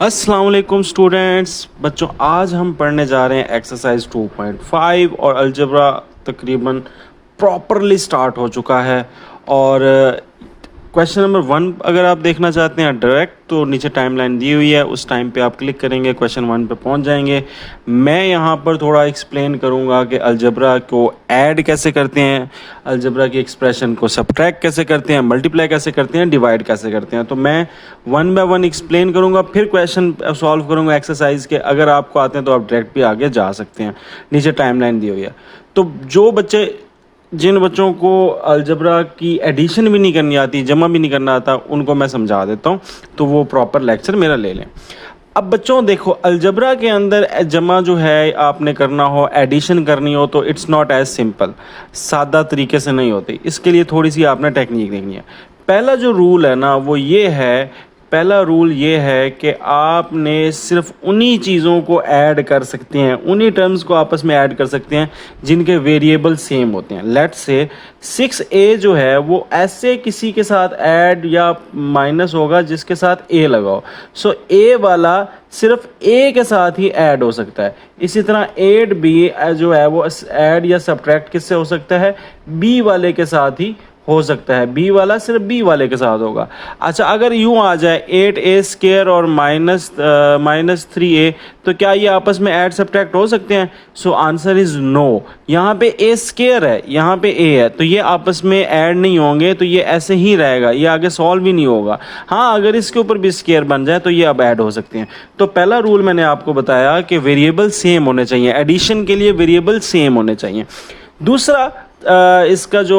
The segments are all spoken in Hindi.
अस्सलाम वालेकुम स्टूडेंट्स। बच्चों, आज हम पढ़ने जा रहे हैं एक्सरसाइज 2.5 और अलजेब्रा तकरीबन प्रॉपरली स्टार्ट हो चुका है। और क्वेश्चन नंबर 1 अगर आप देखना चाहते हैं डायरेक्ट, तो नीचे टाइमलाइन दी हुई है, उस टाइम पे आप क्लिक करेंगे, क्वेश्चन 1 पे पहुंच जाएंगे। मैं यहाँ पर थोड़ा एक्सप्लेन करूँगा कि अलजेब्रा को ऐड कैसे करते हैं, अलजेब्रा की एक्सप्रेशन को सब्ट्रैक्ट कैसे करते हैं, मल्टीप्लाई कैसे करते हैं, डिवाइड कैसे करते हैं। तो मैं 1 बाय 1 एक्सप्लेन करूँगा, फिर क्वेश्चन सॉल्व करूँगा एक्सरसाइज के। अगर आपको आते हैं तो आप डायरेक्ट भी आगे जा सकते हैं, नीचे टाइमलाइन दी हुई है। तो जिन बच्चों को अलजेब्रा की एडिशन भी नहीं करनी आती, जमा भी नहीं करना आता, उनको मैं समझा देता हूँ, तो वो प्रॉपर लेक्चर मेरा ले लें। अब बच्चों देखो, अलजेब्रा के अंदर जमा जो है आपने करना हो, एडिशन करनी हो, तो इट्स नॉट एज सिंपल, सादा तरीके से नहीं होती। इसके लिए थोड़ी सी आपने टेक्निक देखनी है। पहला जो रूल है ना, वो ये है, पहला रूल ये है कि आपने सिर्फ उन्हीं चीज़ों को ऐड कर सकते हैं, उन्हीं टर्म्स को आपस में ऐड कर सकते हैं जिनके वेरिएबल सेम होते हैं। लेट्स से 6a जो है वो ऐसे किसी के साथ ऐड या माइनस होगा जिसके साथ a लगाओ। सो a वाला सिर्फ a के साथ ही ऐड हो सकता है। इसी तरह 8b जो है वो ऐड या सब्ट्रैक्ट किससे हो सकता है, b वाले के साथ ही हो सकता है। बी वाला सिर्फ बी वाले के साथ होगा। अच्छा, अगर यूं आ जाए 8a स्क्वायर और माइनस 3a, तो क्या ये आपस में ऐड सब्ट्रैक्ट हो सकते हैं? So answer is no. यहाँ पे a स्क्वायर है, यहाँ पे a है, तो ये आपस में ऐड नहीं होंगे, तो ये ऐसे ही रहेगा, ये आगे सॉल्व भी नहीं होगा। हाँ, अगर इसके ऊपर भी स्क्वायर बन जाए तो ये अब ऐड हो सकते हैं। तो पहला रूल मैंने आपको बताया कि वेरिएबल सेम होने चाहिए, एडिशन के लिए वेरिएबल सेम होने चाहिए। दूसरा इसका जो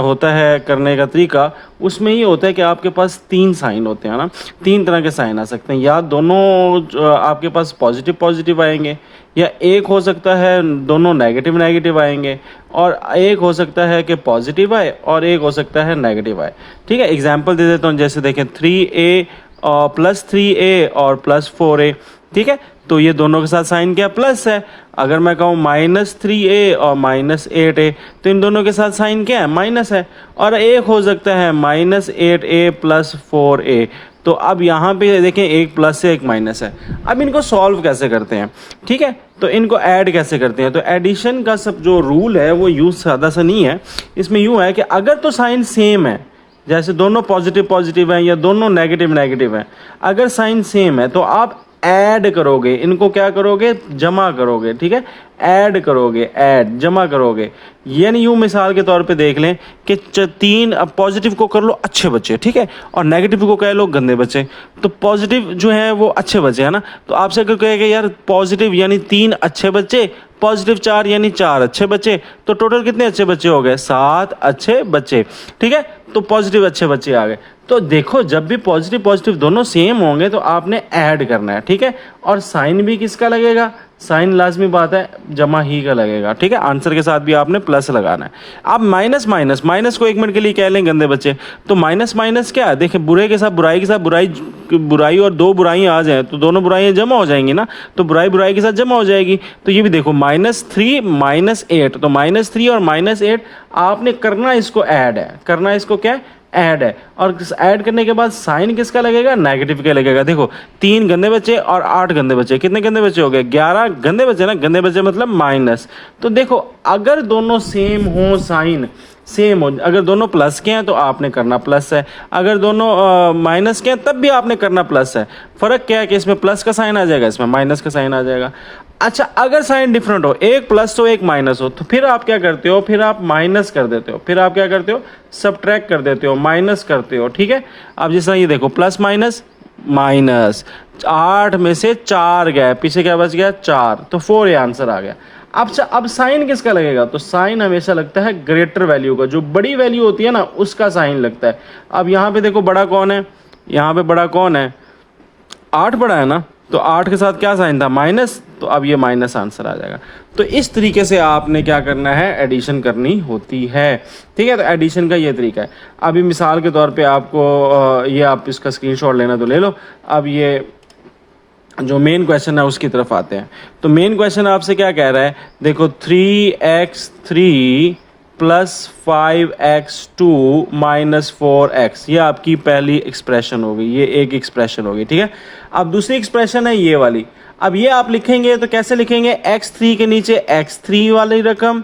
होता है करने का तरीका, उसमें ये होता है कि आपके पास 3 साइन होते हैं ना, 3 तरह के साइन आ सकते हैं। या दोनों आपके पास पॉजिटिव पॉजिटिव आएंगे, या एक हो सकता है दोनों नेगेटिव नेगेटिव आएंगे, और एक हो सकता है कि पॉजिटिव आए और एक हो सकता है नेगेटिव आए। ठीक है, एग्जांपल दे देता हूँ। जैसे देखें 3a और प्लस 3a और प्लस 4a। ठीक है, तो ये दोनों के साथ साइन क्या, प्लस है। अगर मैं कहूँ माइनस 3a और माइनस 8a, तो इन दोनों के साथ साइन क्या है, माइनस है। और एक हो सकता है माइनस 8a प्लस 4a। तो अब यहाँ पे देखें, एक प्लस है एक माइनस है। अब इनको सॉल्व कैसे करते हैं? ठीक है, तो इनको ऐड कैसे करते हैं? तो एडिशन का सब जो रूल है वो यूँ सादा सा नहीं है। इसमें यूँ है कि अगर तो साइन सेम है, जैसे दोनों पॉजिटिव पॉजिटिव हैं या दोनों नेगेटिव नेगेटिव हैं, अगर साइन सेम है तो आप ऐड करोगे, इनको क्या करोगे, जमा करोगे। ठीक है, ऐड करोगे, ऐड जमा करोगे। यानी यूं मिसाल के तौर पे देख लें कि 3, अब पॉजिटिव को कर लो अच्छे बच्चे, ठीक है, और नेगेटिव को कह लो गंदे बच्चे। तो पॉजिटिव जो है वो अच्छे बच्चे है ना, तो आपसे अगर कहेगा यार पॉजिटिव यानी 3 अच्छे बच्चे, पॉजिटिव 4 यानी 4 अच्छे बच्चे, तो टोटल कितने अच्छे बच्चे हो गए, 7 अच्छे बच्चे। ठीक है, तो पॉजिटिव अच्छे बच्चे आ गए। तो देखो, जब भी पॉजिटिव पॉजिटिव दोनों सेम होंगे तो आपने ऐड करना है। ठीक है, और साइन भी किसका लगेगा, साइन लाजमी बात है जमा ही का लगेगा। ठीक है, आंसर के साथ भी आपने प्लस लगाना है। अब माइनस माइनस माइनस को 1 मिनट के लिए कह लें गंदे बच्चे, तो माइनस माइनस क्या है, देखिए बुरे के साथ बुराई और 2 बुराइयां आ जाए तो दोनों बुराइयां जमा हो जाएंगी ना, तो बुराई बुराई के साथ जमा हो जाएगी। तो ये भी देखो -3 -8, तो -3 और -8 आपने करना, इसको ऐड है, करना इसको क्या है, ऐड है। और ऐड करने के बाद साइन किसका लगेगा, नेगेटिव का लगेगा। देखो 3 गंदे बच्चे और 8 गंदे बच्चे, कितने गंदे बच्चे हो गए, 11 गंदे बच्चे ना, गंदे बच्चे मतलब माइनस। तो देखो अगर दोनों सेम हो, साइन सेम हो, अगर दोनों प्लस के हैं तो आपने करना प्लस है, अगर दोनों माइनस के हैं तब भी आपने करना प्लस है। फ़र्क क्या है कि इसमें प्लस का साइन आ जाएगा, इसमें माइनस का साइन आ जाएगा। अच्छा, अगर साइन डिफरेंट हो, एक प्लस हो एक माइनस हो, तो फिर आप क्या करते हो, फिर आप माइनस कर देते हो, फिर आप क्या करते हो, सब्ट्रैक्ट कर देते हो, माइनस करते हो। ठीक है, अब जिस तरह ये देखो प्लस माइनस माइनस, 8 में से 4 गए, पीछे क्या बच गया, 4, तो 4 ये आंसर आ गया। अब साइन किसका लगेगा, तो साइन हमेशा लगता है ग्रेटर वैल्यू का, जो बड़ी वैल्यू होती है ना उसका साइन लगता है। अब यहाँ पे देखो बड़ा कौन है, यहाँ पे बड़ा कौन है, 8 बड़ा है ना, तो 8 के साथ क्या साइन था, माइनस, तो अब ये माइनस आंसर आ जाएगा। तो इस तरीके से आपने क्या करना है, एडिशन करनी होती है। ठीक है, तो एडिशन का ये तरीका है। अभी मिसाल के तौर पे आपको ये आप इसका स्क्रीनशॉट लेना तो ले लो। अब ये जो मेन क्वेश्चन है उसकी तरफ आते हैं। तो मेन क्वेश्चन आपसे क्या कह रहा है, देखो 3x3 plus 5x2 minus 4x, ये आपकी पहली एक्सप्रेशन हो गई, ये एक एक्सप्रेशन हो गई, ठीक है। अब दूसरी एक्सप्रेशन है ये वाली। अब ये आप लिखेंगे तो कैसे लिखेंगे, x3 के नीचे x3 वाली रकम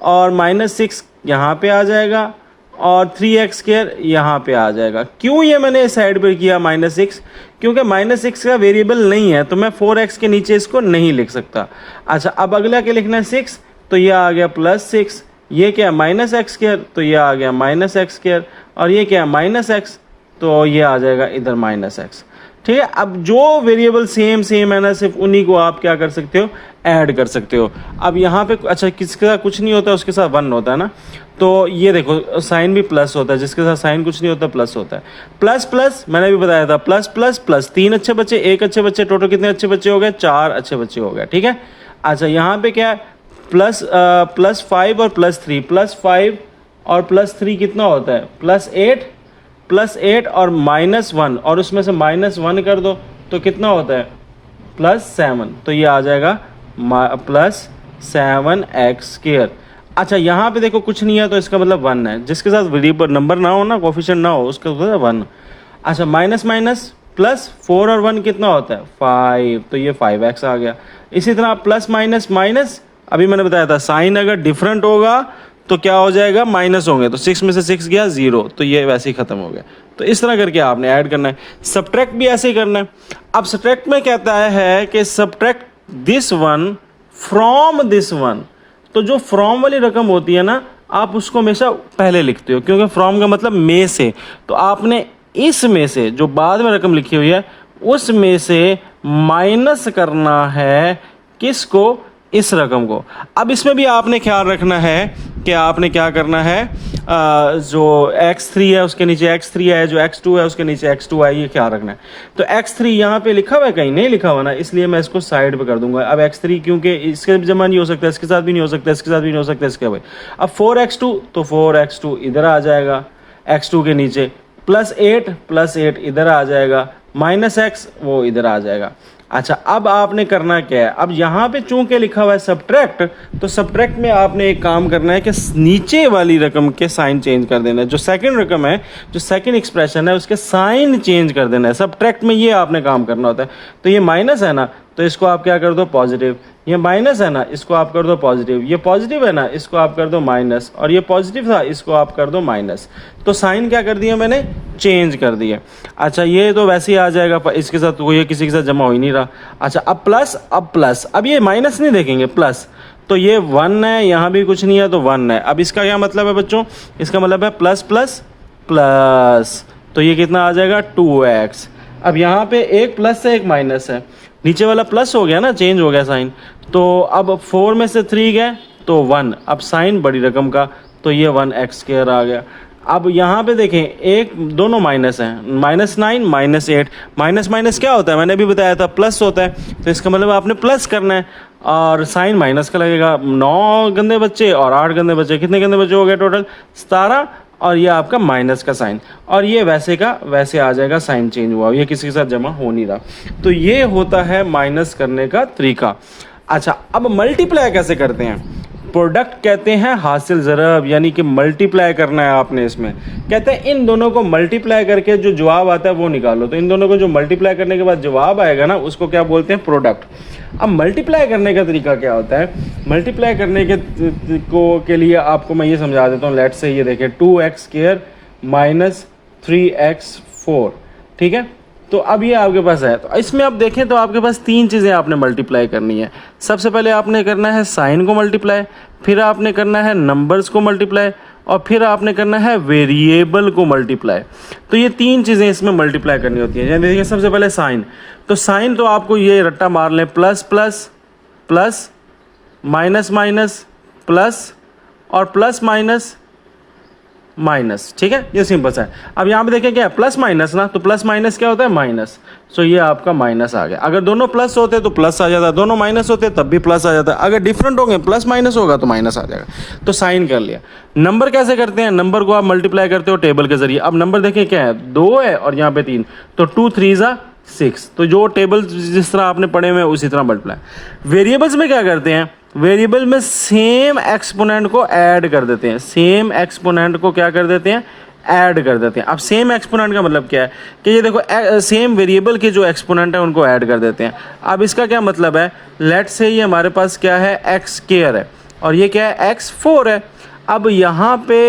और -6 यहाँ पे आ जाएगा और 3x² यहाँ पे आ जाएगा। क्यों ये मैंने साइड पर किया -6, क्योंकि -6 का वेरिएबल नहीं है तो मैं 4x के नीचे इसको नहीं लिख सकता। अच्छा, अब अगला क्या लिखना है, 6, तो ये आ गया +6, ये क्या -x² तो ये आ गया -x², और ये क्या -x तो ये आ जाएगा इधर -x, ठीक है। अब जो वेरिएबल सेम है ना, सिर्फ उन्हीं को आप क्या कर सकते हो, ऐड कर सकते हो। अब यहाँ पे अच्छा किसके साथ कुछ नहीं होता उसके साथ 1 होता है ना, तो ये देखो साइन भी प्लस होता है, जिसके साथ साइन कुछ नहीं होता प्लस होता है। प्लस प्लस मैंने भी बताया था, प्लस प्लस प्लस, 3 अच्छे बच्चे, 1 अच्छे बच्चे, टोटल कितने अच्छे बच्चे हो गए, 4 अच्छे बच्चे हो गए, ठीक है। अच्छा, यहाँ पे क्या है, +5 और +3, +5 और +3 कितना होता है, +8 और -1, और उसमें से -1 कर दो तो कितना होता है, +7, तो ये आ जाएगा +7x²। अच्छा, यहाँ पे देखो कुछ नहीं है तो इसका मतलब 1 है, जिसके साथ वेरिएबल नंबर ना हो ना, कोफिशिएंट ना हो, उसका मतलब 1। अच्छा, माइनस माइनस प्लस 4 और 1 कितना होता है, 5, तो ये 5x आ गया। इसी तरह प्लस माइनस माइनस, अभी मैंने बताया था साइन अगर डिफरेंट होगा तो क्या हो जाएगा, माइनस होंगे, तो 6 में से 6 गया 0, तो ये वैसे ही ख़त्म हो गया। तो इस तरह करके आपने ऐड करना है। सब्ट्रैक्ट भी ऐसे ही करना है। अब सब्ट्रैक्ट में कहता है कि subtract this one from this one, तो जो फ्रॉम वाली रकम होती है ना, आप उसको हमेशा पहले लिखते हो, क्योंकि फ्रॉम का मतलब में से, तो आपने इस में से जो बाद में रकम लिखी हुई है उस में से माइनस करना है किसको, इस रकम को। अब इसमें भी आपने ख्याल रखना है कि आपने क्या करना है, जो x3 है उसके नीचे x3 है, जो x2 है उसके नीचे x2 है, ये ख्याल रखना है। तो x3 यहाँ पे लिखा हुआ है, कहीं नहीं लिखा हुआ ना, इसलिए मैं इसको साइड पे कर दूंगा। अब x3 क्योंकि इसके जमा नहीं हो सकता, इसके साथ भी नहीं हो सकता, इसके साथ भी नहीं हो सकता, इसके भाई। अब 4x2, तो 4x2 इधर आ जाएगा x2 के नीचे, +8 इधर आ जाएगा, -x वो इधर आ जाएगा। अच्छा, अब आपने करना क्या है, अब यहाँ पे चूंकि लिखा हुआ है सब्ट्रैक्ट, तो सब्ट्रैक्ट में आपने एक काम करना है कि नीचे वाली रकम के साइन चेंज कर देना है। जो सेकंड रकम है, जो सेकंड एक्सप्रेशन है, उसके साइन चेंज कर देना है। सब्ट्रैक्ट में ये आपने काम करना होता है। तो ये माइनस है ना, तो इसको आप क्या कर दो, पॉजिटिव। ये माइनस है ना, इसको आप कर दो पॉजिटिव। ये पॉजिटिव है ना, इसको आप कर दो माइनस, और ये पॉजिटिव था, इसको आप कर दो माइनस। तो साइन क्या कर दिया मैंने, चेंज कर दिया। अच्छा, ये तो वैसे ही आ जाएगा, इसके साथ तो ये किसी के साथ जमा हो ही नहीं रहा। अच्छा, अब प्लस, अब ये माइनस नहीं देखेंगे, प्लस, तो ये 1 है, यहाँ भी कुछ नहीं है तो 1 है। अब इसका क्या मतलब है बच्चों, इसका मतलब है प्लस प्लस प्लस, तो ये कितना आ जाएगा, 2x। अब यहाँ पे एक प्लस है एक माइनस है, नीचे वाला प्लस हो गया ना, चेंज हो गया साइन। तो अब 4 में से 3 गए तो 1, अब साइन बड़ी रकम का, तो ये 1x² आ गया। अब यहाँ पे देखें, एक दोनों माइनस हैं, -9 -8, माइनस माइनस क्या होता है, मैंने भी बताया था प्लस होता है, तो इसका मतलब आपने प्लस करना है, और साइन माइनस का लगेगा। 9 गंदे बच्चे और 8 गंदे बच्चे, कितने गंदे बच्चे हो गए टोटल, 17, और ये आपका माइनस का साइन, और ये वैसे का वैसे आ जाएगा, साइन चेंज हुआ, ये किसी के साथ जमा हो नहीं रहा। तो ये होता है माइनस करने का तरीका। अच्छा, अब मल्टीप्लाई कैसे करते हैं, प्रोडक्ट कहते हैं हासिल ज़रब, यानी कि मल्टीप्लाई करना है आपने। इसमें कहते हैं इन दोनों को मल्टीप्लाई करके जो जवाब आता है वो निकालो। तो इन दोनों को जो मल्टीप्लाई करने के बाद जवाब आएगा ना, उसको क्या बोलते हैं, प्रोडक्ट। अब मल्टीप्लाई करने का तरीका क्या होता है, मल्टीप्लाई करने के लिए आपको मैं ये समझा देता हूँ। लेट्स से ये देखें, 2x² - 3x4, ठीक है। तो अब ये आपके पास है, तो इसमें आप देखें तो आपके पास 3 चीज़ें आपने मल्टीप्लाई करनी है। सबसे पहले आपने करना है साइन को मल्टीप्लाई, फिर आपने करना है नंबर्स को मल्टीप्लाई, और फिर आपने करना है वेरिएबल को मल्टीप्लाई। तो ये 3 चीज़ें इसमें मल्टीप्लाई करनी होती हैं। देखिए, सबसे पहले साइन, तो साइन तो आपको ये रट्टा मार लें, plus plus plus, minus minus plus, और प्लस माइनस माइनस, ठीक है, ये सिंपल सा है। अब यहाँ पे देखें क्या है, प्लस माइनस ना, तो प्लस माइनस क्या होता है, माइनस। सो ये आपका माइनस आ गया। अगर दोनों प्लस होते तो प्लस आ जाता, दोनों माइनस होते तब भी प्लस आ जाता। अगर डिफरेंट होंगे, प्लस माइनस होगा तो माइनस आ जाएगा। तो साइन कर लिया। नंबर कैसे करते हैं, नंबर को आप मल्टीप्लाई करते हो टेबल के जरिए। अब नंबर देखें क्या है, 2 है और यहाँ पे 3, तो 2 3 6, तो जो टेबल जिस तरह आपने पढ़े हुए उसी तरह मल्टीप्लाई। वेरिएबल्स में क्या करते हैं, वेरिएबल में सेम एक्सपोनेंट को ऐड कर देते हैं, सेम एक्सपोनेंट को क्या कर देते हैं, ऐड कर देते हैं। अब सेम एक्सपोनेंट का मतलब क्या है कि ये देखो सेम वेरिएबल के जो एक्सपोनेंट है उनको ऐड कर देते हैं। अब इसका क्या मतलब है, लेट से ये हमारे पास क्या है, एक्स स्क्वायर है और ये क्या है, एक्स 4 है। अब यहाँ पे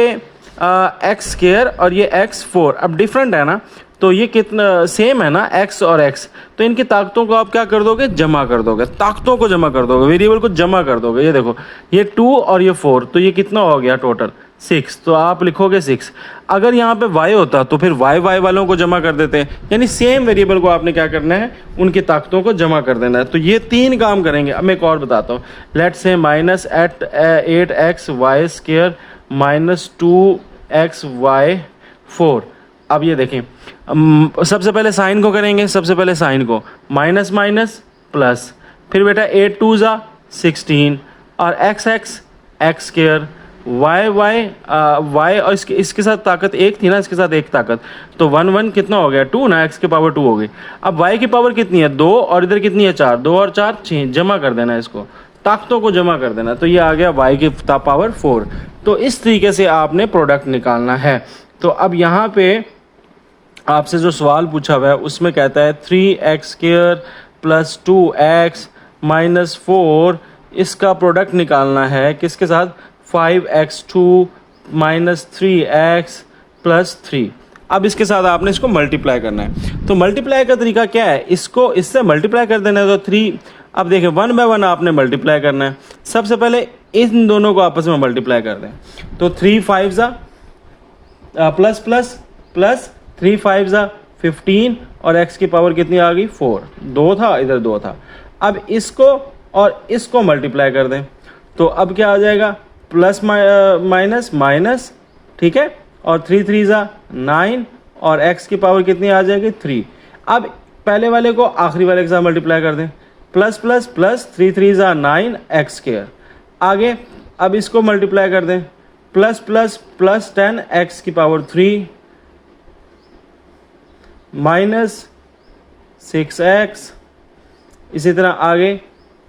एक्स स्क्वायर और ये एक्स 4 अब डिफरेंट है ना, तो ये कितना सेम है ना, x और x, तो इनकी ताकतों को आप क्या कर दोगे, जमा कर दोगे, ताकतों को जमा कर दोगे, वेरिएबल को जमा कर दोगे। ये देखो ये 2 और ये 4, तो ये कितना हो गया टोटल 6, तो आप लिखोगे 6। अगर यहाँ पे y होता तो फिर y वालों को जमा कर देते हैं, यानी सेम वेरिएबल को आपने क्या करना है, उनकी ताकतों को जमा कर देना है। तो ये 3 काम करेंगे। अब मैं एक और बताता हूँ, लेट से minus 8x y square minus 2x y 4। अब ये देखें, सबसे पहले साइन को करेंगे, सबसे पहले साइन को, माइनस माइनस प्लस, फिर बेटा 8 2 ज़ा 16 और x एक्स स्क्वायर y और इसके साथ ताकत 1 थी ना, इसके साथ 1 ताकत, तो 1 1 कितना हो गया, 2 ना, x की पावर 2 हो गई। अब y की पावर कितनी है, 2 और इधर कितनी है 4, 2 और 4 6, जमा कर देना है इसको, ताकतों को जमा कर देना, तो ये आ गया y की पावर 4। तो इस तरीके से आपने प्रोडक्ट निकालना है। तो अब यहाँ पे आपसे जो सवाल पूछा हुआ है उसमें कहता है 3x square plus 2x minus 4, इसका प्रोडक्ट निकालना है किसके साथ, 5x2 माइनस 3x प्लस 3। अब इसके साथ आपने इसको मल्टीप्लाई करना है। तो मल्टीप्लाई का तरीका क्या है, इसको इससे मल्टीप्लाई कर देना है, तो 3। अब देखिए 1 बाय 1 आपने मल्टीप्लाई करना है। सबसे पहले इन दोनों को आपस में मल्टीप्लाई कर दें, तो 3 5 ज़ा प्लस प्लस प्लस 3 5 ज़ा 15 और x की पावर कितनी आ गई, 4, 2 था इधर 2 था। अब इसको और इसको मल्टीप्लाई कर दें, तो अब क्या आ जाएगा, प्लस माइनस माइनस, ठीक है, और 3 3 ज़ा 9 और x की पावर कितनी आ जाएगी, 3। अब पहले वाले को आखिरी वाले के साथ मल्टीप्लाई कर दें, प्लस प्लस प्लस 3 3 ज़ा 9 एक्स स्क्वायर। आगे अब इसको मल्टीप्लाई कर दें, प्लस प्लस प्लस 10 x की पावर 3 माइनस 6x, इसी तरह आगे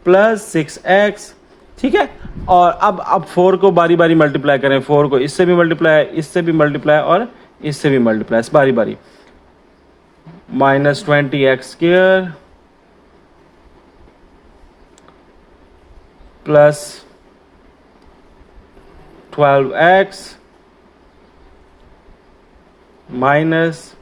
प्लस 6x, ठीक है। और अब 4 को बारी बारी मल्टीप्लाई करें, 4 को इससे भी मल्टीप्लाई, इससे भी मल्टीप्लाई और इससे भी मल्टीप्लाई, बारी बारी, minus 20x square plus 12x minus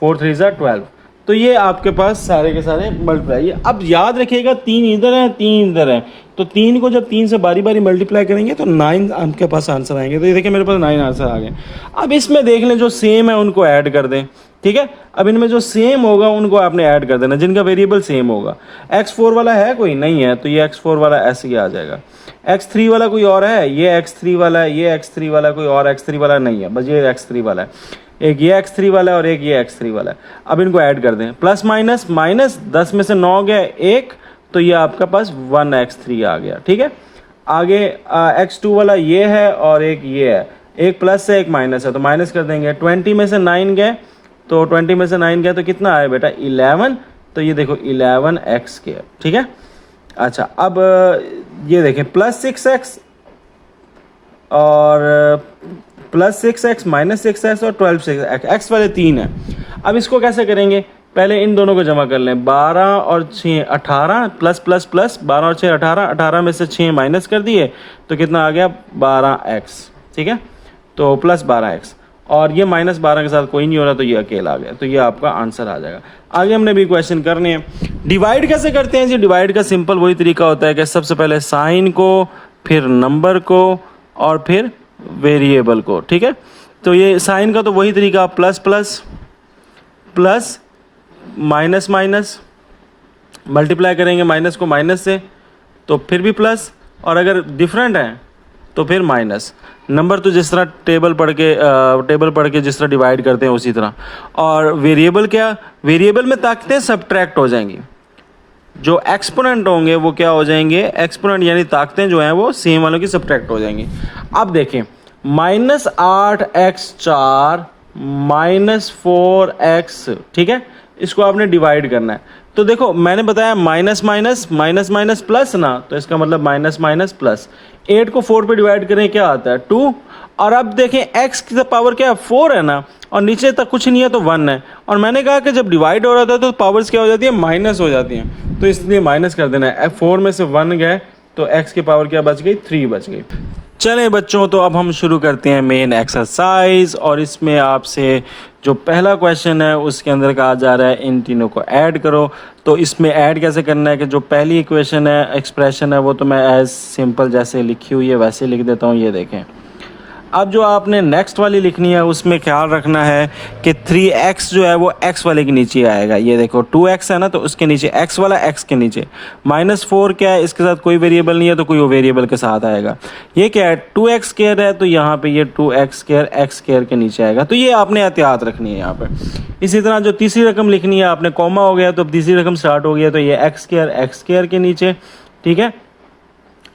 4 3 ज़ा 12। तो ये आपके पास सारे के सारे मल्टीप्लाई। अब याद रखिएगा 3 इधर है 3 इधर है, तो 3 को जब 3 से बारी बारी मल्टीप्लाई करेंगे तो 9 आपके पास आंसर आएंगे। तो ये देखिए मेरे पास 9 आंसर आ गए। अब इसमें देख लें जो सेम है उनको ऐड कर दें, ठीक है। अब इनमें जो सेम होगा उनको आपने ऐड कर देना, जिनका वेरिएबल सेम होगा। x4 वाला है कोई, नहीं है, तो ये x4 वाला ऐसे ही आ जाएगा। x3 वाला कोई और है, ये x3 वाला है, ये x3 वाला कोई और x3 वाला नहीं है, बस ये x3 वाला है। एक ये x3 वाला है और एक ये x3 वाला है। अब इनको ऐड कर दें, प्लस माइनस माइनस 10 में से 9 गया 1, तो ये आपका पास 1x3 आ गया, ठीक है। आगे x2 वाला ये है और एक ये है, एक प्लस है एक माइनस है, तो माइनस कर देंगे। 20 में से 9 गए, तो 20 में से 9 गया तो कितना आया बेटा, 11, तो ये देखो 11x के, ठीक है। अच्छा अब ये देखें प्लस 6x और प्लस 6x माइनस 6x और 12 6x, x वाले 3 है। अब इसको कैसे करेंगे, पहले इन दोनों को जमा कर लें, 12 और 6 18 प्लस प्लस प्लस 12 और 6 18, 18 में से 6 माइनस कर दिए तो कितना आ गया 12x, ठीक है। तो प्लस 12x और ये माइनस 12 के साथ कोई नहीं हो रहा, तो ये अकेला आ गया, तो ये आपका आंसर आ जाएगा। आगे हमने भी क्वेश्चन करने हैं। डिवाइड कैसे करते हैं जी, डिवाइड का सिंपल वही तरीका होता है कि सबसे पहले साइन को, फिर नंबर को और फिर वेरिएबल को, ठीक है। तो ये साइन का तो वही तरीका, plus plus plus minus minus, multiply करेंगे माइनस को माइनस से तो फिर भी प्लस, और अगर डिफरेंट है तो फिर माइनस। नंबर तो जिस तरह टेबल पढ़ के जिस तरह डिवाइड करते हैं उसी तरह। और वेरिएबल क्या, वेरिएबल में ताकतें सब्ट्रैक्ट हो जाएंगी, जो एक्सपोनेंट होंगे वो क्या हो जाएंगे, एक्सपोनेंट यानी ताकतें जो हैं वो सेम वालों की सब्ट्रैक्ट हो जाएंगी। अब देखें माइनस 8x4 माइनस 4x, ठीक है, इसको आपने डिवाइड करना है। तो देखो मैंने बताया minus minus minus minus plus ना, तो इसका मतलब माइनस माइनस प्लस। 8 को 4 पे डिवाइड करें क्या आता है 2। और अब देखें x की पावर क्या है 4 है ना, और नीचे तक कुछ नहीं है तो 1 है। और मैंने कहा कि जब डिवाइड हो रहा था तो पावर्स क्या हो जाती है माइनस हो जाती हैं, तो इसलिए माइनस कर देना है। 4 में से 1 गए तो x की पावर क्या बच गई 3 बच गई। चलें बच्चों, तो अब हम शुरू करते हैं मेन एक्सरसाइज। और इसमें आपसे जो पहला क्वेश्चन है उसके अंदर कहा जा रहा है इन तीनों को ऐड करो। तो इसमें ऐड कैसे करना है कि जो पहली इक्वेशन है एक्सप्रेशन है वो तो मैं एज सिंपल जैसे लिखी हुई है वैसे लिख देता हूँ, ये देखें। अब जो आपने नेक्स्ट वाली लिखनी है उसमें ख्याल रखना है कि 3x जो है वो x वाले के नीचे आएगा। ये देखो 2x है ना, तो उसके नीचे x वाला x के नीचे। -4 क्या है, इसके साथ कोई वेरिएबल नहीं है तो कोई वो वेरिएबल के साथ आएगा। ये क्या है 2x स्क्वायर है, तो यहाँ पे ये 2x स्क्वायर x स्क्वायर के नीचे आएगा। तो ये आपने एहतियात रखनी है यहाँ पर। इसी तरह जो तीसरी रकम लिखनी है आपने कॉमा हो गया तो अब तीसरी रकम स्टार्ट हो गया, तो ये x स्क्वायर के नीचे, ठीक है,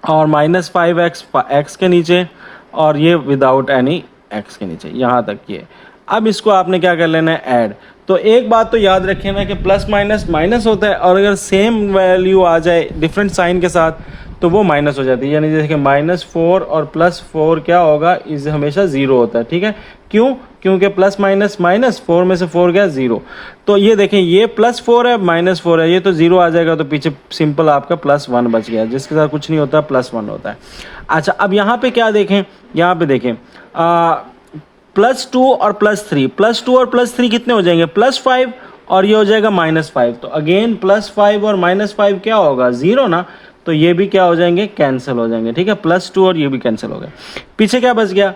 और -5x x के नीचे, और ये विदाउट एनी x के नीचे, यहाँ तक ये। अब इसको आपने क्या कर लेना है ऐड। तो एक बात तो याद रखिए ना कि प्लस माइनस माइनस होता है, और अगर सेम वैल्यू आ जाए डिफरेंट साइन के साथ तो वो माइनस हो जाती है। यानी जैसे कि -4 और +4 क्या होगा, इस हमेशा 0 होता है, ठीक है। क्यों? क्योंकि प्लस माइनस माइनस 4 में से 4 गया 0। तो ये देखें ये +4 है -4 है, ये तो 0 आ जाएगा, तो पीछे सिंपल आपका +1 बच गया, जिसके साथ कुछ नहीं होता +1 होता है। अच्छा, अब यहाँ पे क्या देखें, यहाँ पे देखें +2 और +3, +2 और +3 कितने हो जाएंगे +5, और ये हो जाएगा -5। तो अगेन +5 और -5 क्या होगा 0 ना, तो ये भी क्या हो जाएंगे कैंसिल हो जाएंगे, ठीक है। +2 और ये भी कैंसिल हो गए। पीछे क्या बच गया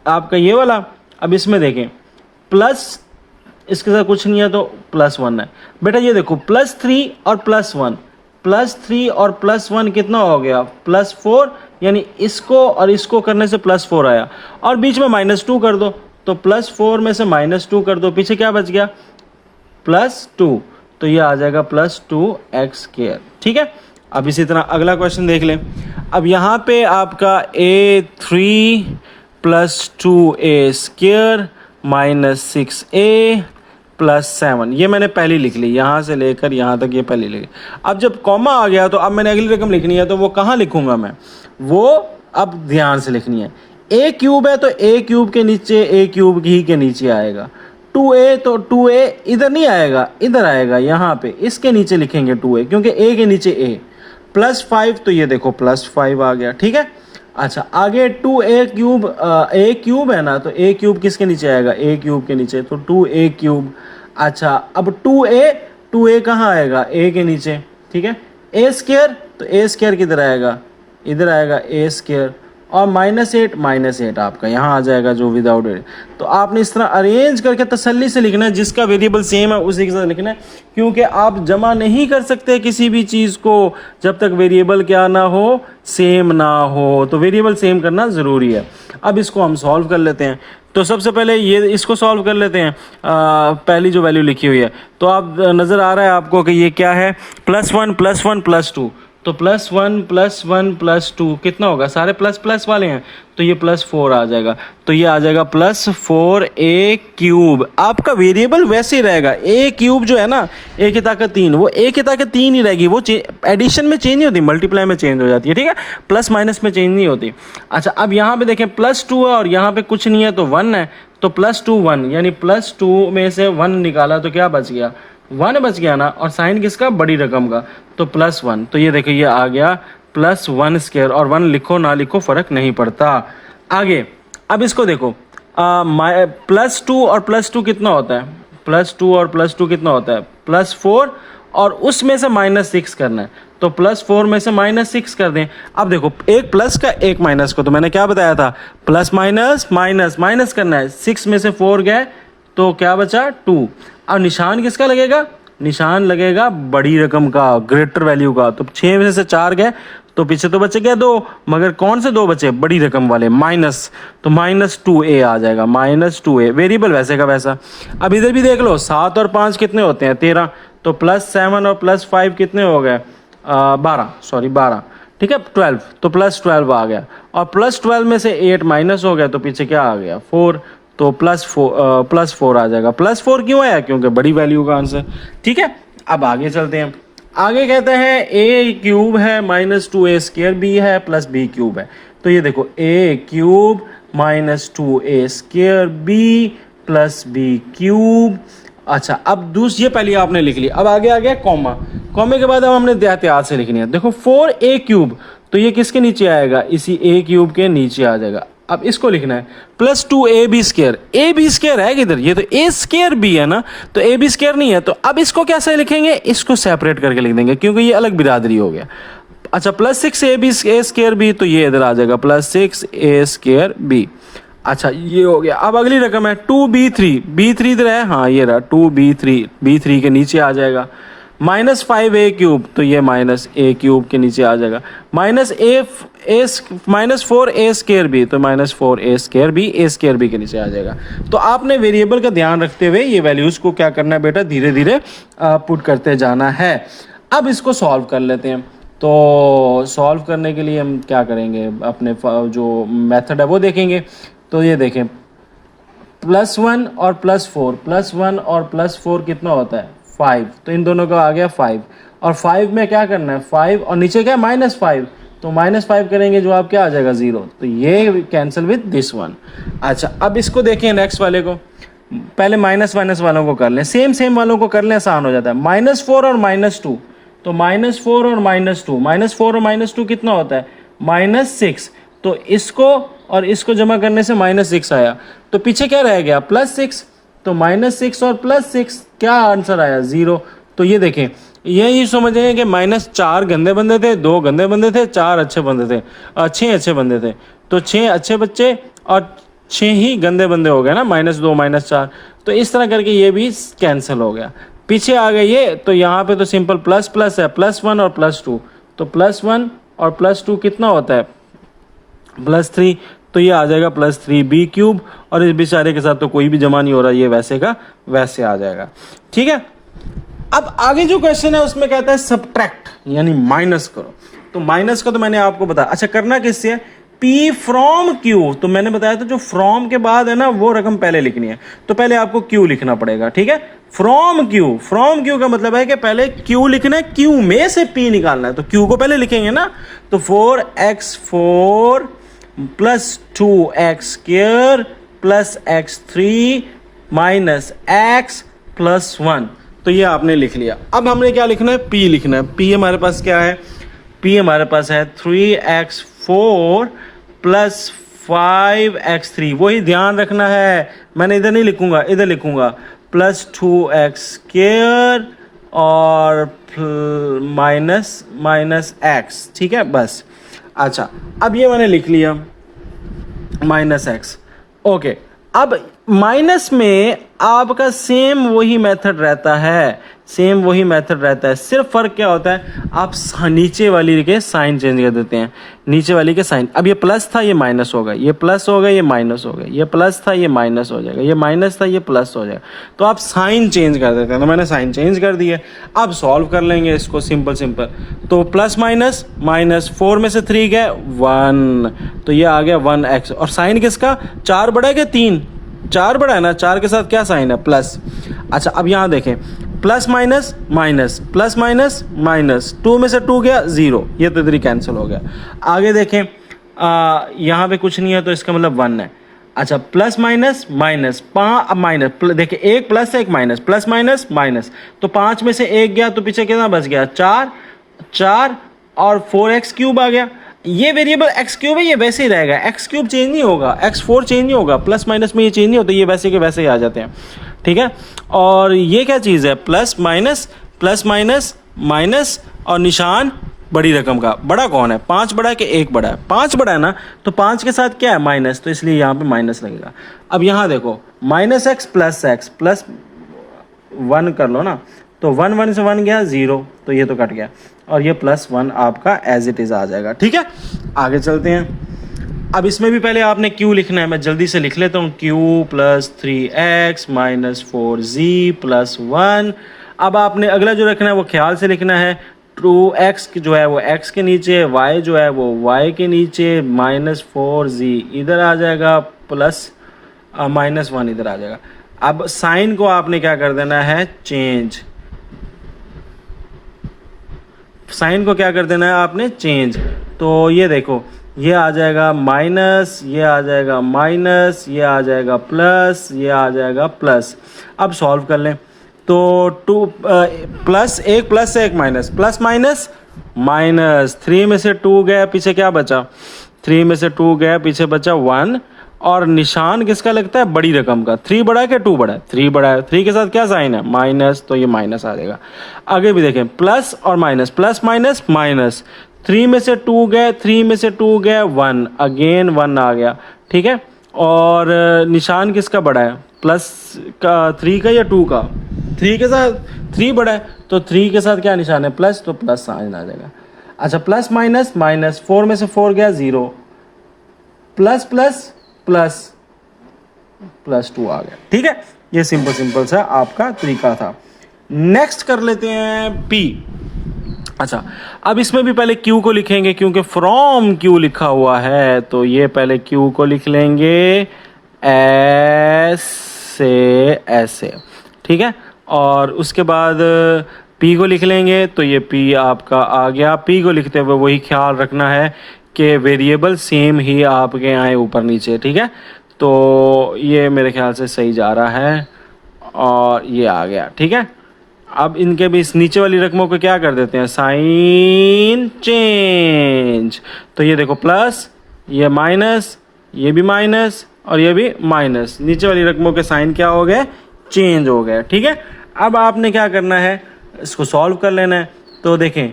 आपका ये वाला। अब इसमें देखें प्लस, इसके साथ कुछ नहीं है तो +1 है। बेटा ये देखो +3 और +1, +3 और +1 कितना हो गया +4, यानी इसको और इसको करने से +4 आया, और बीच में -2 कर दो, तो +4 में से -2 कर दो, पीछे क्या बच गया +2, तो ये आ जाएगा +2x स्क्वायर, ठीक है। अब इसी तरह अगला क्वेश्चन देख लें। अब यहाँ पे आपका a3 + 2a स्क्वायर -6a + 7, ये मैंने पहली लिख ली, यहाँ से लेकर यहाँ तक ये पहली लिखी। अब जब कॉमा आ गया तो अब मैंने अगली रकम लिखनी है, तो वो कहाँ लिखूँगा मैं, वो अब ध्यान से लिखनी है। a क्यूब है तो a क्यूब के नीचे a क्यूब ही के नीचे आएगा। 2a तो 2a इधर नहीं आएगा, इधर आएगा, यहाँ पे इसके नीचे लिखेंगे 2a, क्योंकि a के नीचे a। +5 तो ये देखो +5 आ गया, ठीक है। अच्छा, आगे 2a क्यूब, a क्यूब है ना, तो a क्यूब किसके नीचे आएगा a क्यूब के नीचे, तो 2a क्यूब। अच्छा, अब 2a कहाँ आएगा a के नीचे, ठीक है। a स्क्वायर, तो a स्क्वायर किधर आएगा, इधर आएगा a स्क्वायर, और -8 आपका यहाँ आ जाएगा जो विदाउट एट। तो आपने इस तरह अरेंज करके तसल्ली से लिखना है, जिसका वेरिएबल सेम है उसी के साथ लिखना है, क्योंकि आप जमा नहीं कर सकते किसी भी चीज़ को जब तक वेरिएबल क्या ना हो, सेम ना हो। तो वेरिएबल सेम करना ज़रूरी है। अब इसको हम सॉल्व कर लेते हैं। तो सबसे पहले ये इसको सॉल्व कर लेते हैं। पहली जो वैल्यू लिखी हुई है, तो आप नज़र आ रहा है आपको कि ये क्या है +1 +1 +2, तो +1 +1 +2 कितना होगा, सारे प्लस वाले हैं, तो ये +4 आ जाएगा। तो ये आ जाएगा +4a क्यूब। आपका वेरिएबल वैसे ही रहेगा, a क्यूब जो है ना a की ताकत 3, वो a की ताकत 3 ही रहेगी, वो एडिशन में चेंज नहीं होती, मल्टीप्लाई में चेंज हो जाती है, ठीक है, प्लस माइनस में चेंज नहीं होती। अच्छा, अब यहाँ पे देखें +2 है और यहाँ पे कुछ नहीं है तो 1 है, तो +2 1, यानी +2 में से 1 निकाला तो क्या बच गया 1 बच गया ना, और साइन किसका, बड़ी रकम का, तो +1। तो ये देखो ये आ गया +1 स्क्वायर, और 1 लिखो ना लिखो फ़र्क नहीं पड़ता। आगे अब इसको देखो, +2 और +2 कितना होता है, +2 और +2 कितना होता है +4, और उसमें से -6 करना है, तो +4 में से -6 कर दें। अब देखो एक प्लस का एक माइनस को, तो मैंने क्या बताया था प्लस माइनस माइनस माइनस करना है। 6 में से 4 गए तो क्या बचा 2। अब निशान किसका लगेगा, निशान लगेगा बड़ी रकम का, ग्रेटर वैल्यू का। तो 6 में से 4 गए तो पीछे तो बचे गए 2, मगर कौन से 2 बचे, बड़ी रकम वाले, माइनस, तो -2a आ जाएगा, -2a, वेरिएबल वैसे का वैसा। अब इधर भी देख लो 7 और 5 कितने होते हैं 13, तो +7 और +5 कितने हो गए 12, ठीक है 12, तो +12 आ गया, और +12 में से 8 माइनस हो गया तो पीछे क्या आ गया 4, तो +4 आ जाएगा। +4 क्यों आया, क्योंकि बड़ी वैल्यू का आंसर, ठीक है। अब आगे चलते हैं। आगे कहते हैं ए क्यूब है minus two A square B है प्लस बी क्यूब है। तो ये देखो A cube minus two A square B plus B cube. अच्छा, अब ये पहले आपने लिख लिया। अब आगे आ गया कॉमा। कॉमे के बाद अब हमने एहतियात से लिखनी है। देखो 4a क्यूब, तो ये किसके नीचे आएगा, इसी a क्यूब के नीचे आ जाएगा। अब इसको लिखना है plus 2ab square. A b square है किधर, ये तो ए स्केयर बी है ना, तो ए बी स्केयर नहीं है। तो अब इसको कैसे लिखेंगे, इसको सेपरेट करके लिख देंगे क्योंकि ये अलग बिरादरी हो गया। अच्छा, प्लस 6ab ए स्केयर बी, तो ये इधर आ जाएगा प्लस 6a स्केयर बी। अच्छा, ये हो गया। अब अगली रकम है 2b3। b3 इधर है, हाँ ये रहा 2b3। b3 के नीचे आ जाएगा माइनस 5a क्यूब, तो ये माइनस a क्यूब के नीचे आ जाएगा। माइनस 4a स्केयर बी, तो minus 4a square b a square b के नीचे आ जाएगा। तो आपने वेरिएबल का ध्यान रखते हुए ये वैल्यूज़ को क्या करना है बेटा, धीरे धीरे पुट करते जाना है। अब इसको सॉल्व कर लेते हैं। तो सॉल्व करने के लिए हम क्या करेंगे, अपने जो मेथड है वो देखेंगे। तो ये देखें, +1 और +4, +1 और +4 कितना होता है 5, तो इन दोनों का आ गया 5। और 5 में क्या करना है 5, और नीचे क्या है -5, तो -5 करेंगे जो आप क्या आ जाएगा 0, तो ये कैंसिल विद दिस वन। अच्छा, अब इसको देखें नेक्स्ट वाले को। पहले माइनस वालों को कर लें, सेम वालों को कर लें, आसान हो जाता है। -4 और -2, तो -4 और -2, -4 और -2 कितना होता है -6, तो इसको और इसको जमा करने से -6 आया। तो पीछे क्या रह गया +6, तो -6 और +6 क्या आंसर आया 0। तो ये देखें, यही समझें कि -4 गंदे बंदे थे, 2 गंदे बंदे थे, 4 अच्छे बंदे थे, 6 अच्छे बंदे थे। तो 6 अच्छे बच्चे और 6 ही गंदे बंदे हो गए ना, -2 -4। तो इस तरह करके ये भी कैंसिल हो गया। पीछे आ गए ये, तो यहाँ पे तो सिंपल प्लस प्लस है, +1 और +2, तो +1 और +2 कितना होता है +3, तो ये आ जाएगा +3b क्यूब। और इस बेचारे के साथ तो कोई भी जमा नहीं हो रहा, ये वैसे का वैसे आ जाएगा। ठीक है, अब आगे जो क्वेश्चन है उसमें कहता है सब्ट्रैक्ट, यानी माइनस करो। तो माइनस का तो मैंने आपको बताया। अच्छा, करना किससे है, P फ्रॉम Q। तो मैंने बताया था जो फ्रॉम के बाद है ना वो रकम पहले लिखनी है, तो पहले आपको Q लिखना पड़ेगा। ठीक है, फ्रॉम Q का मतलब है कि पहले Q लिखना है, Q में से P निकालना है, तो Q को पहले लिखेंगे ना। तो 4x4 plus 2x² plus x3 minus x plus 1, तो ये आपने लिख लिया। अब हमने क्या लिखना है, P लिखना है। P हमारे पास क्या है, P हमारे पास है 3x4 प्लस 5x3। वही ध्यान रखना है, मैंने इधर नहीं लिखूंगा, इधर लिखूंगा प्लस 2x² और माइनस x। ठीक है, बस। अच्छा, अब ये मैंने लिख लिया -x। ओके, अब माइनस में आपका सेम वही मेथड रहता है, सिर्फ फ़र्क क्या होता है, आप नीचे वाली के साइन चेंज कर देते हैं, नीचे वाली के साइन। अब ये प्लस था, ये माइनस होगा, ये प्लस हो गया, ये माइनस हो गया, ये प्लस था, ये माइनस हो जाएगा, ये माइनस था, ये प्लस हो जाएगा। तो आप साइन चेंज कर देते हैं, तो मैंने साइन चेंज कर दिया। अब सॉल्व कर लेंगे इसको, सिंपल। तो प्लस माइनस 4 में से 3 गया 1, तो ये आ गया 1x। और साइन किसका, 4 बड़ा है कि 3, 4 बड़ा है ना, 4 के साथ क्या साइन है प्लस। अच्छा, अब यहाँ देखें, plus minus minus, plus minus minus, 2 में से 2 गया 0, ये तो इधर ही कैंसिल हो गया। आगे देखें, यहाँ पे कुछ नहीं है, तो इसका मतलब 1 है। अच्छा, प्लस माइनस माइनस, माइनस, देखिए एक प्लस है एक माइनस, प्लस माइनस माइनस, तो 5 में से 1 गया, तो पीछे कितना बच गया 4 और 4x³ आ गया। ये वेरिएबल x³ है, ये वैसे ही रहेगा, x³ चेंज नहीं होगा, x4 चेंज नहीं होगा, प्लस माइनस में ये चेंज नहीं होता, ये वैसे के वैसे ही आ जाते हैं। ठीक है, और ये क्या चीज़ है, प्लस माइनस माइनस और निशान बड़ी रकम का। बड़ा कौन है, 5 बड़ा है कि 1 बड़ा है, 5 बड़ा है ना, तो 5 के साथ क्या है माइनस, तो इसलिए यहाँ पे माइनस लगेगा। अब यहाँ देखो -x प्लस 1 कर लो ना, तो 1 से 1 गया 0, तो ये तो कट गया, और ये +1 आपका एज इट इज़ आ जाएगा। ठीक है, आगे चलते हैं। अब इसमें भी पहले आपने Q लिखना है, मैं जल्दी से लिख लेता हूँ, Q plus 3x minus 4z plus 1। अब आपने अगला जो रखना है वो ख्याल से लिखना है, 2x जो है वो x के नीचे, y जो है वो y के नीचे, माइनस 4z इधर आ जाएगा, प्लस -1 इधर आ जाएगा। अब साइन को आपने क्या कर देना है, चेंज। साइन को क्या कर देना है आपने, चेंज। तो ये देखो, ये आ जाएगा माइनस, ये आ जाएगा माइनस, ये आ जाएगा प्लस, ये आ जाएगा प्लस। अब सॉल्व कर लें तो टू प्लस एक माइनस, प्लस माइनस माइनस, 3 में से 2 गया, पीछे क्या बचा, 3 में से 2 गया, पीछे बचा 1। और निशान किसका लगता है, बड़ी रकम का। 3 बड़ा है क्या 2 बड़ा है, 3 बड़ा है। 3 के साथ क्या साइन है, माइनस, तो ये माइनस आ जाएगा। आगे भी देखें, प्लस और माइनस, प्लस माइनस माइनस, 3 में से 2 गए, 3 में से 2 गए 1, अगेन 1 आ गया, ठीक है। और निशान किसका बड़ा है, प्लस का 3 का या 2 का, 3 के साथ 3 बड़ा है, तो 3 के साथ क्या निशान है, प्लस, तो प्लस साइन आ जाएगा। अच्छा, प्लस माइनस माइनस, 4 में से 4 गया 0, प्लस प्लस प्लस, प्लस 2 आ गया, ठीक है। ये सिंपल सा आपका तरीका था। नेक्स्ट कर लेते हैं P। अच्छा, अब इसमें भी पहले Q को लिखेंगे क्योंकि फ्रॉम Q लिखा हुआ है, तो ये पहले Q को लिख लेंगे ऐसे ऐसे, ठीक है। और उसके बाद P को लिख लेंगे, तो ये P आपका आ गया। P को लिखते हुए वही ख्याल रखना है कि वेरिएबल सेम ही आपके आए ऊपर नीचे, ठीक है। तो ये मेरे ख्याल से सही जा रहा है और ये आ गया, ठीक है। अब इनके भी इस नीचे वाली रकमों को क्या कर देते हैं, साइन चेंज। तो ये देखो प्लस, ये माइनस, ये भी माइनस और ये भी माइनस, नीचे वाली रकमों के साइन क्या हो गए, चेंज हो गए, ठीक है। अब आपने क्या करना है, इसको सॉल्व कर लेना है। तो देखें,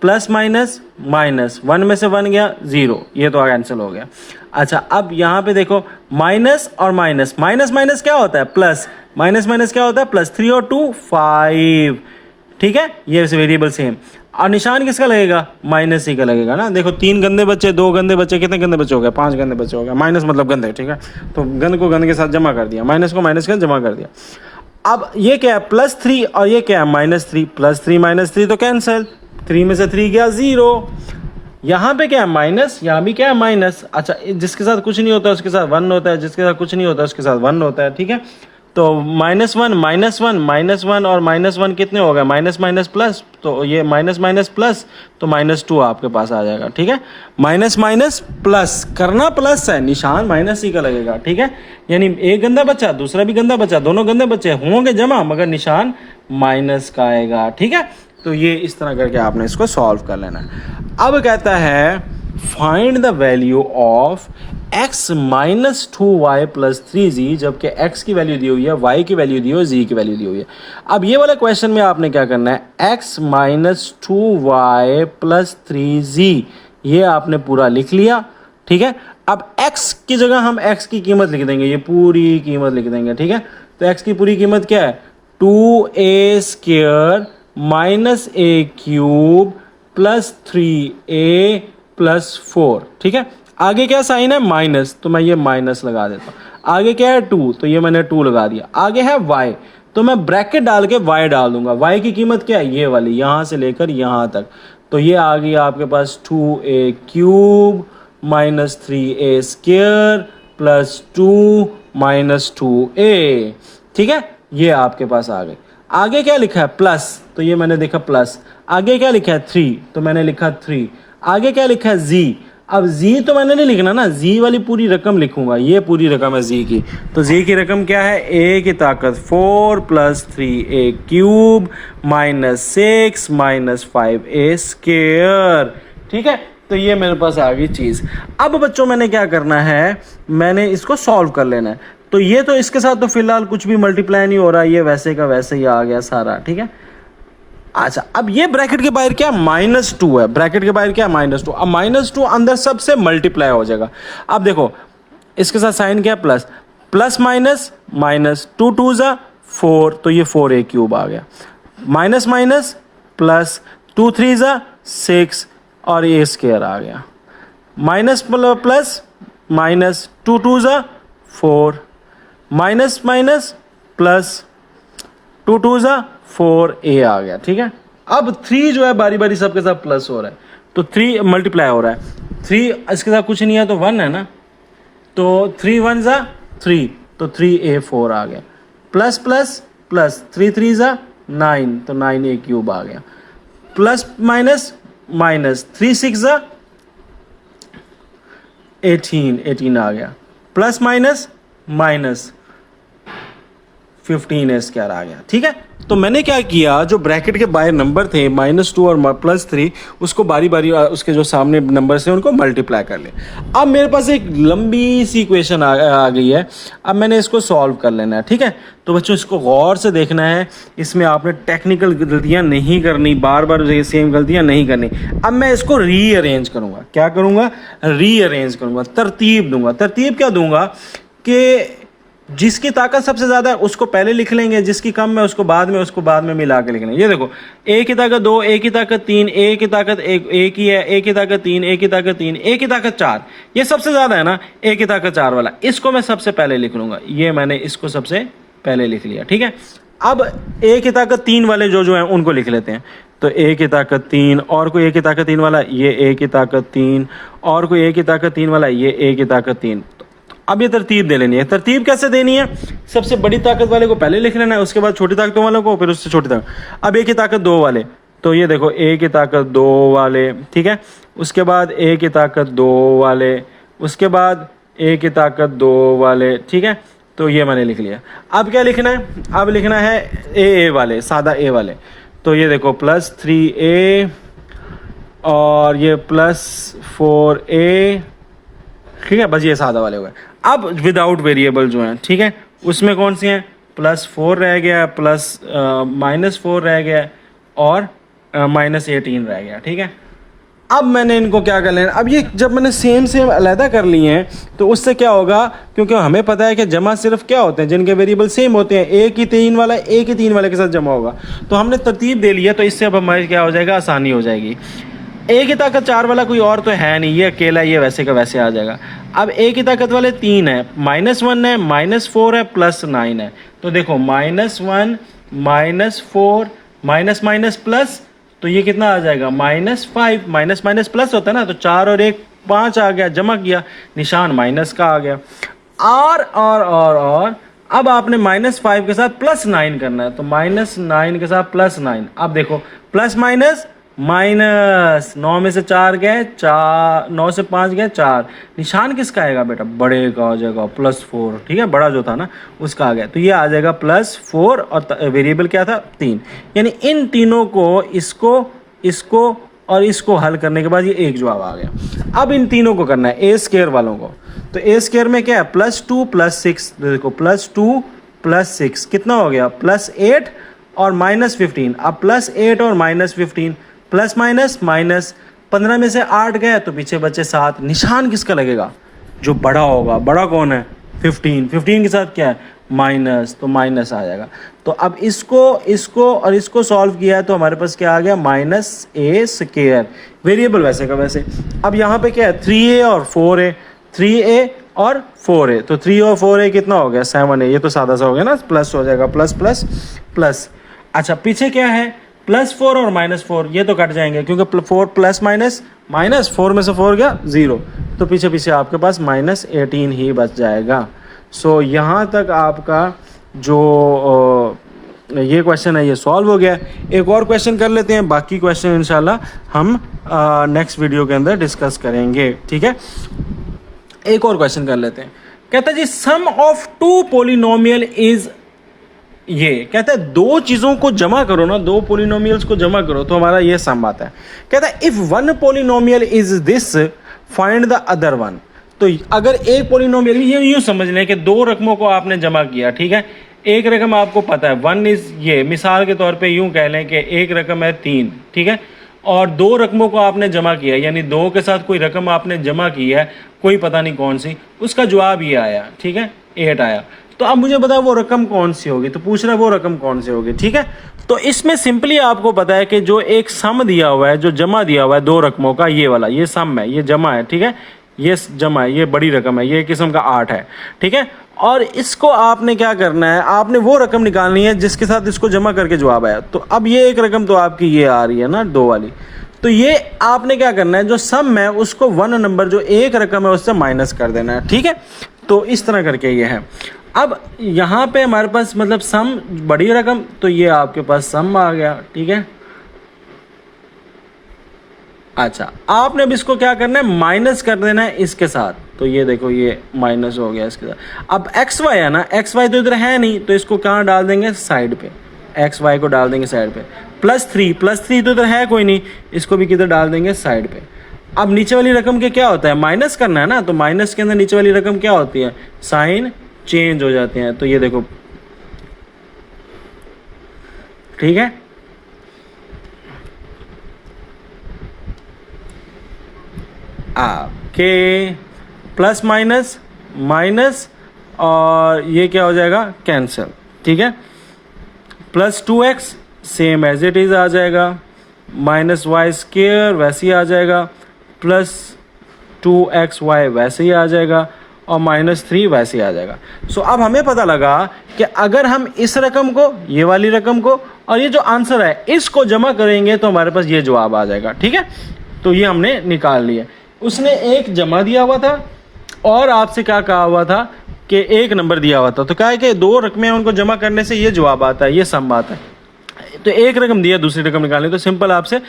प्लस माइनस माइनस, 1 में से 1 गया 0, ये तो कैंसिल हो गया। अच्छा, अब यहाँ पे देखो, माइनस और माइनस, माइनस माइनस क्या होता है, प्लस, माइनस माइनस क्या होता है, प्लस, 3 और 2 5, ठीक है। ये वेरिएबल सेम। और निशान किसका लगेगा, माइनस ही का लगेगा ना। देखो, 3 गंदे बच्चे, 2 गंदे बच्चे, कितने गंदे बच्चे हो गए, 5 गंदे बच्चे हो गए। माइनस मतलब गंदे, ठीक है। तो गंद को गंद के साथ जमा कर दिया, माइनस को माइनस के साथ जमा कर दिया। अब ये क्या है, प्लस 3 और ये क्या है, माइनस 3, प्लस 3 माइनस 3 तो कैंसिल, 3 में से 3 गया 0। यहाँ पे क्या है, माइनस, यहाँ भी क्या है, माइनस। अच्छा, जिसके साथ कुछ नहीं होता उसके साथ 1 होता है, जिसके साथ कुछ नहीं होता उसके साथ 1 होता है, ठीक है। तो minus one minus one minus one और माइनस वन कितने हो गए, माइनस माइनस प्लस, तो ये माइनस माइनस प्लस, तो माइनस 2 आपके पास आ जाएगा, ठीक है। माइनस माइनस प्लस, करना प्लस है, निशान माइनस ही का लगेगा, ठीक है। यानी एक गंदा बच्चा दूसरा भी गंदा बच्चा, दोनों गंदे बच्चे होंगे जमा, मगर निशान माइनस का आएगा, ठीक है। तो ये इस तरह करके आपने इसको सॉल्व कर लेना है। अब कहता है find the value of x minus 2y plus 3z, जबकि x की वैल्यू दी हुई है, y की वैल्यू दी हुई है, z की वैल्यू दी हुई है। अब ये वाला क्वेश्चन में आपने क्या करना है, x minus 2y plus 3z, ये आपने पूरा लिख लिया, ठीक है। अब x की जगह हम x की कीमत लिख देंगे, ये पूरी कीमत लिख देंगे, ठीक है। तो x की पूरी कीमत क्या है, 2a square minus a cube plus 3a plus 4, ठीक है। आगे क्या साइन है, माइनस, तो मैं ये माइनस लगा देता हूँ। आगे क्या है 2, तो ये मैंने 2 लगा दिया। आगे है y, तो मैं ब्रैकेट डाल के y डाल दूंगा। y की कीमत क्या है, ये वाली, यहाँ से लेकर यहाँ तक, तो ये आ गई आपके पास 2a cube minus 3a square plus 2 minus 2a, ठीक है। ये आपके पास आ गई। आगे क्या लिखा है, प्लस, तो ये मैंने देखा प्लस। आगे क्या लिखा है 3, तो मैंने लिखा 3। आगे क्या लिखा है z, अब z तो मैंने नहीं लिखना ना, z वाली पूरी रकम लिखूंगा, ये पूरी रकम है z की। तो z की रकम क्या है, a की ताकत 4 plus 3a cube minus 6 minus 5a square, ठीक है। तो ये मेरे पास आ गई चीज़। अब बच्चों मैंने क्या करना है, मैंने इसको सॉल्व कर लेना है। तो ये तो इसके साथ तो फिलहाल कुछ भी मल्टीप्लाई नहीं हो रहा, ये वैसे का वैसे ही आ गया सारा, ठीक है। अच्छा, अब ये ब्रैकेट के बाहर क्या, -2 है, ब्रैकेट के बाहर क्या, -2। अब -2 अंदर सबसे मल्टीप्लाई हो जाएगा। अब देखो इसके साथ साइन क्या, प्लस, प्लस माइनस माइनस, 2 2 ज़ा 4, तो ये 4a क्यूब आ गया, माइनस माइनस प्लस, 2 3 ज़ा 6 और a स्क्वायर आ गया, माइनस प्लस माइनस, 2 2 ज़ा 4, माइनस माइनस प्लस, 2 2 ज़ा 4a आ गया, ठीक है। अब 3 जो है बारी बारी सबके साथ प्लस हो रहा है, तो 3 मल्टीप्लाई हो रहा है। 3 इसके साथ कुछ नहीं है तो 1 है ना, तो 3 1 ज़ा 3, तो 3a4 आ गया, प्लस प्लस प्लस, 3 3 ज़ा 9, तो 9a क्यूब आ गया, प्लस माइनस माइनस, 3 6 18 आ गया, प्लस माइनस माइनस 15 स्क्वायर आ गया। ठीक है, तो मैंने क्या किया, जो ब्रैकेट के बाहर नंबर थे -2 और +3, उसको बारी बारी उसके जो सामने नंबर से उनको मल्टीप्लाई कर ले। अब मेरे पास एक लंबी सी इक्वेशन आ गई है, अब मैंने इसको सॉल्व कर लेना है। ठीक है, तो बच्चों इसको गौर से देखना है, इसमें आपने टेक्निकल गलतियां नहीं करनी, बार बार सेम गलतियां नहीं करनी। अब मैं इसको रीअरेंज करूँगा, क्या करूँगा, रीअरेंज करूँगा, तरतीब दूंगा। तरतीब क्या दूंगा कि जिसकी ताकत सबसे ज़्यादा है उसको पहले लिख लेंगे, जिसकी कम है उसको बाद में मिला के लिख लेंगे। ये देखो, ए की ताकत 2, ए की ताकत 3, ए की ताकत 1, ए की है, ए की ताकत 3, ए की ताकत 3, ए की ताकत 4, ये सबसे ज़्यादा है ना, ए की ताकत 4 वाला, इसको मैं सबसे पहले लिख लूँगा। ये मैंने इसको सबसे पहले लिख लिया। ठीक है, अब ए की ताकत 3 वाले जो हैं उनको लिख लेते हैं। तो ए की ताकत 3, और कोई ए की ताकत 3 वाला, ये ए की ताकत 3, और कोई ए की ताकत 3 वाला, ये ए की ताकत 3। अब ये तरतीब दे लेनी है। तरतीब कैसे देनी है, सबसे बड़ी ताकत वाले को पहले लिख लेना है, उसके बाद छोटी ताकतों वालों को, फिर उससे छोटी ताकत। अब ए की ताकत 2 वाले, तो ये देखो ए की ताकत 2 वाले, ठीक है, उसके बाद ए की ताकत 2 वाले, उसके बाद ए की ताकत 2 वाले। ठीक है, तो ये मैंने लिख लिया। अब क्या लिखना है, अब लिखना है ए वाले, सादा ए वाले। तो ये देखो +3a और ये +4a, ठीक है, बस ये सादा वाले हो गए। अब विदाउट वेरिएबल जो हैं, ठीक है, उसमें कौन सी हैं, +4 रह गया, -4 रह गया, और -18 रह गया। ठीक है, अब मैंने इनको क्या कर लेना, अब ये जब मैंने सेम अलहदा कर लिए हैं तो उससे क्या होगा, क्योंकि हमें पता है कि जमा सिर्फ क्या होते हैं, जिनके वेरिएबल सेम होते हैं, ए की 3 वाला ए की 3 वाले के साथ जमा होगा। तो हमने तरतीब दे लिया, तो इससे अब हमारी क्या हो जाएगा, आसानी हो जाएगी। ए की ताकत 4 वाला कोई और तो है नहीं, ये अकेला, ये वैसे का वैसे आ जाएगा। अब ए की ताकत वाले 3 है, -1 है, -4 है, +9 है। तो देखो -1 -4 माइनस माइनस प्लस, तो ये कितना आ जाएगा, -5, माइनस माइनस प्लस होता है ना, तो 4 और 1 5 आ गया, जमा किया, निशान माइनस का आ गया। और अब आपने -5 के साथ +9 करना है, तो -9 के साथ +9। अब देखो प्लस माइनस माइनस, 9 में से 4 गए 4, 9 से 5 गए 4, निशान किसका आएगा बेटा, बड़े का आ जाएगा +4। ठीक है, बड़ा जो था ना उसका आ गया, तो ये आ जाएगा +4 और वेरिएबल क्या था 3। यानी इन तीनों को, इसको और इसको हल करने के बाद ये एक जवाब आ गया। अब इन तीनों को करना है ए स्क्वायर वालों को, तो ए स्क्वायर में क्या है, +2 +6, देखो +2 +6 कितना हो गया, +8 और -15। अब +8 और -15, प्लस माइनस माइनस, 15 में से 8 गए तो पीछे बचे 7, निशान किसका लगेगा, जो बड़ा होगा, बड़ा कौन है 15 के साथ क्या है माइनस, तो माइनस आ जाएगा। तो अब इसको और इसको सॉल्व किया है तो हमारे पास क्या आ गया, -a², वेरिएबल वैसे का वैसे। अब यहाँ पे क्या है, 3a और 4a, 3a और 4a, तो 3 और 4a कितना हो गया, 7a। ये तो सादा सा हो गया ना, प्लस हो जाएगा, प्लस प्लस प्लस। अच्छा पीछे क्या है, +4 और -4, ये तो कट जाएंगे क्योंकि 4 प्लस माइनस माइनस, 4 में से 4 गया 0, तो पीछे आपके पास -18 ही बच जाएगा। सो यहाँ तक आपका जो ये क्वेश्चन है ये सॉल्व हो गया। एक और क्वेश्चन कर लेते हैं, बाकी क्वेश्चन इंशाल्लाह हम नेक्स्ट वीडियो के अंदर डिस्कस करेंगे। ठीक है, एक और क्वेश्चन कर लेते हैं। कहता है जी, सम ऑफ 2 पोलिनोमियल इज, ये कहता है दो चीज़ों को जमा करो ना, 2 पोलिनोमियल्स को जमा करो तो हमारा ये सम आता है। कहता है if 1 polynomial is this find the other 1। तो अगर एक पोलिनोमियल, ये यूँ समझ लें कि 2 रकमों को आपने जमा किया, ठीक है, एक रकम आपको पता है 1 इज़ ये, मिसाल के तौर पे यूँ कह लें कि एक रकम है 3, ठीक है, और 2 रकमों को आपने जमा किया, यानी 2 के साथ कोई रकम आपने जमा की है, कोई पता नहीं कौन सी, उसका जवाब ये आया, ठीक है, 8 आया। तो अब मुझे बताया वो रकम कौन सी होगी, तो पूछ रहा है वो रकम कौन सी होगी। ठीक है, तो इसमें सिंपली आपको पता है कि जो एक सम दिया हुआ है, जो जमा दिया हुआ है 2 रकमों का, ये वाला, ये सम है, ये जमा है, ठीक है, ये जमा है, ये बड़ी रकम है, ये किस्म का 8 है, ठीक है। और इसको आपने क्या करना है, आपने वो रकम निकालनी है जिसके साथ इसको जमा करके जवाब आया। तो अब ये एक रकम तो आपकी ये आ रही है ना 2 वाली, तो ये आपने क्या करना है, जो सम है उसको 1 नंबर जो एक रकम है उससे माइनस कर देना है। ठीक है, तो इस तरह करके ये है। अब यहाँ पे हमारे पास मतलब सम बड़ी रकम, तो ये आपके पास सम आ गया। ठीक है, अच्छा, आपने अब इसको क्या करना है, माइनस कर देना है इसके साथ। तो ये देखो ये माइनस हो गया इसके साथ। अब एक्स वाई है ना, एक्स वाई तो इधर है नहीं, तो इसको कहाँ डाल देंगे, साइड पे। एक्स वाई को डाल देंगे साइड पे। +3 तो इधर है कोई नहीं, इसको भी किधर डाल देंगे, साइड पे। अब नीचे वाली रकम के क्या होता है, माइनस करना है ना, तो माइनस के अंदर नीचे वाली रकम क्या होती है, साइन चेंज हो जाते हैं। तो ये देखो, ठीक है। आपके प्लस माइनस माइनस और ये क्या हो जाएगा, कैंसिल, ठीक है। +2x same as it is आ जाएगा, -y² वैसे ही आ जाएगा, +2xy वैसे ही आ जाएगा, और -3 वैसे ही आ जाएगा। सो अब हमें पता लगा कि अगर हम इस रकम को, ये वाली रकम को, और ये जो आंसर है इसको जमा करेंगे तो हमारे पास ये जवाब आ जाएगा, ठीक है। तो ये हमने निकाल लिया। उसने एक जमा दिया हुआ था और आपसे क्या कहा हुआ था कि एक नंबर दिया हुआ था, तो क्या है कि दो रकमें उनको जमा करने से ये जवाब आता है, ये सम आता है। तो एक रकम दिया, दूसरी रकम निकालनी, तो सिंपल आपसे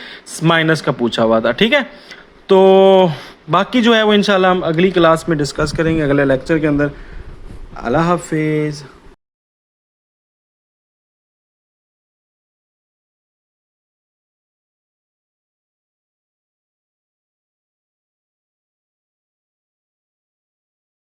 माइनस का पूछा हुआ था, ठीक है। तो बाकी जो है वो इंशाल्लाह हम अगली क्लास में डिस्कस करेंगे, अगले लेक्चर के अंदर। अल्लाह हाफिज़।